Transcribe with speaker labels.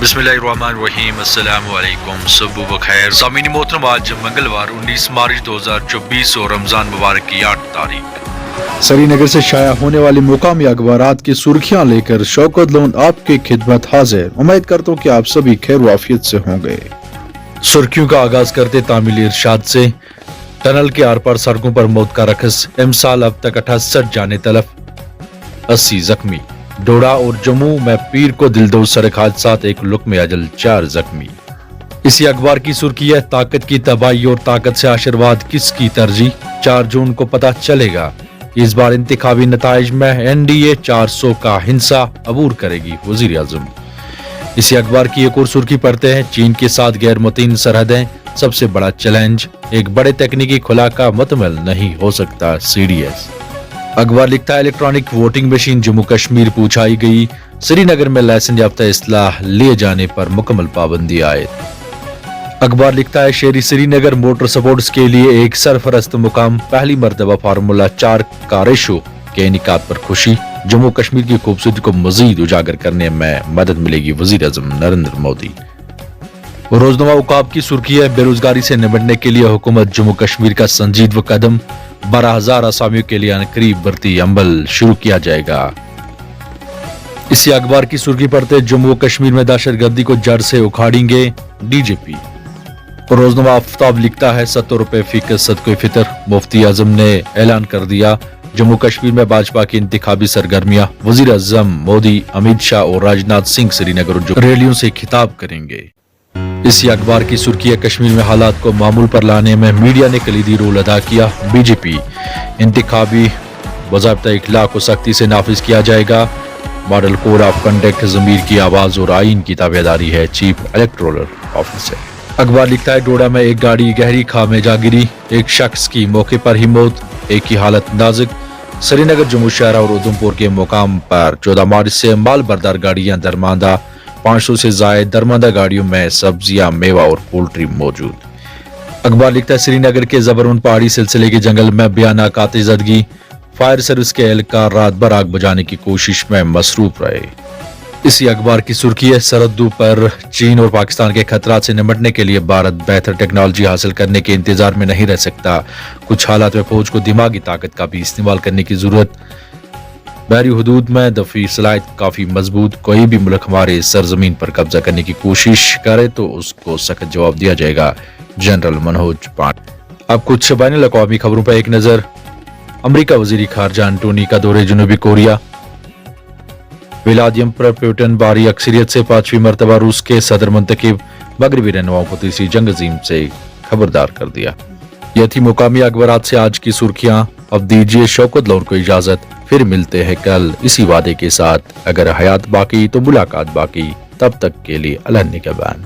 Speaker 1: बिस्मिल्लाहिर्रहमानिर्रहीम, अस्सलाम वालेकुम, सुबह बखैर। सामीन मोहतरम, आज मंगलवार 19 मार्च 2024 और रमज़ान मुबारक की 8 तारीख।
Speaker 2: श्रीनगर से शाया होने वाली मुकामी अखबारात की सुर्खियां लेकर शौकत लोन आपकी खिदमत हाजिर। उम्मीद करता हूँ कि आप सभी खैर वाफियत से होंगे। सुर्खियों का आगाज करते तामील इरशाद से। टनल के आर पार सड़कों पर मौत का रकस, इमसाल अब तक 68 जाने तलफ, 80 जख्मी। डोडा और जम्मू में पीर को दिलदोज सड़क हादसात, एक लुक्म अजल 4 जख्मी। इसी अखबार की सुर्खी है, ताकत की तबाही और ताकत से आशीर्वाद किसकी तरजीह, 4 जून को पता चलेगा। इस बार इंतखाबी नताइज में NDA 400 का हिंसा अबूर करेगी वजीर आजम। इसी अखबार की एक और सुर्खी पढ़ते हैं, चीन के साथ गैर मुतीन सरहदें सबसे बड़ा चैलेंज, एक बड़े तकनीकी खुला का मुतमल नहीं हो सकता CDS। अखबार लिखता है, electronic voting machine Jammu Kashmir पूछाई गई, श्रीनगर में लाइसेंस याफ्ता इस्लाह लिए जाने पर मुकम्मल पाबंदी आए। अखबार लिखता है, शेरी श्रीनगर मोटर स्पोर्ट्स के लिए एक सरफरस्त मुकाम, पहली मर्तबा फार्मूला 4 कार शो के इनेकाद पर खुशी, जम्मू कश्मीर की खूबसूरती को मजीद उजागर करने में मदद मिलेगी वजीर आजम नरेंद्र मोदी। रोजनामा उकाब की सुर्खी है, बेरोजगारी से निपटने के लिए हुकूमत जम्मू कश्मीर का संजीदव कदम, 12,000 आसामियों के लिए करीब भर्ती अमल शुरू किया जाएगा। इसी अखबार की सुर्खी पढ़ते, जम्मू कश्मीर में दहशतगर्दी को जड़ से उखाड़ेंगे DGP। रोजनामा आफ्ताब लिखता है, 70 रुपए फीसद सदक़े फितर, मुफ्ती आजम ने ऐलान कर दिया। जम्मू कश्मीर में भाजपा की इंतखाबी सरगर्मियां, वजीर आजम मोदी, अमित शाह और राजनाथ सिंह श्रीनगर रैलियों से खिताब करेंगे। इसी अखबार की सुर्खी है, कश्मीर में हालात को मामूल पर लाने में मीडिया ने कलीदी रोल अदा किया, BJP। इंतखाबी बाज़ाब्ता इखलाक को सख्ती से नाफिज किया जाएगा, मॉडल कोड ऑफ कंडक्ट ज़मीर की आवाज़ और आइन की ताबेदारी है चीफ इलेक्टोरल ऑफिसर। अखबार लिखता है, डोडा में एक गाड़ी गहरी खां में जा गिरी, एक शख्स की मौके पर ही मौत, एक की हालत नाजुक। श्रीनगर जम्मू शहर और उधमपुर के मुकाम पर 14 मार्च से माल बरदार गाड़ियां दरमांदा, 500 से जायद दरमांदा गाड़ियों में सब्जियां, मेवा और पोल्ट्री मौजूद। अखबार लिखता है, श्रीनगर के जबरन पहाड़ी सिलसिले के जंगल में भयानक आतिशबाजी, फायर सर्विस के एहलकार रात भर आग बुझाने की कोशिश में मसरूफ रहे। इसी अखबार की सुर्खी है, सरहदों पर चीन और पाकिस्तान के खतरात से निपटने के लिए भारत बेहतर टेक्नोलॉजी हासिल करने के इंतजार में नहीं रह सकता, कुछ हालात में फौज को दिमागी ताकत का भी इस्तेमाल करने की जरूरत। बहरी हुदूद में दफी सलाहियत काफी मजबूत, कोई भी मुल्क हमारे सरजमीन पर कब्जा करने की कोशिश करे तो उसको सख्त जवाब दिया जाएगा, जनरल मनोज पांडे। अब कुछ बैनुल अक़वामी खबरों पर एक नजर। अमरीका वजीर खारजा एंटोनी का दौरे जनूबी कोरिया। व्लादिमीर पुतिन भारी अक्सरियत से 5वीं मरतबा रूस के सदर मुंतखब, मगरबी रहनुमाओं को तीसरी जंग अज़ीम से खबरदार कर दिया। यह थी मुकामी अखबारात से आज की सुर्खियां। अब दीजिए शौकत लोन को इजाजत, फिर मिलते हैं कल इसी वादे के साथ, अगर हयात बाकी तो मुलाकात बाकी, तब तक के लिए अल्लाह निगहबान।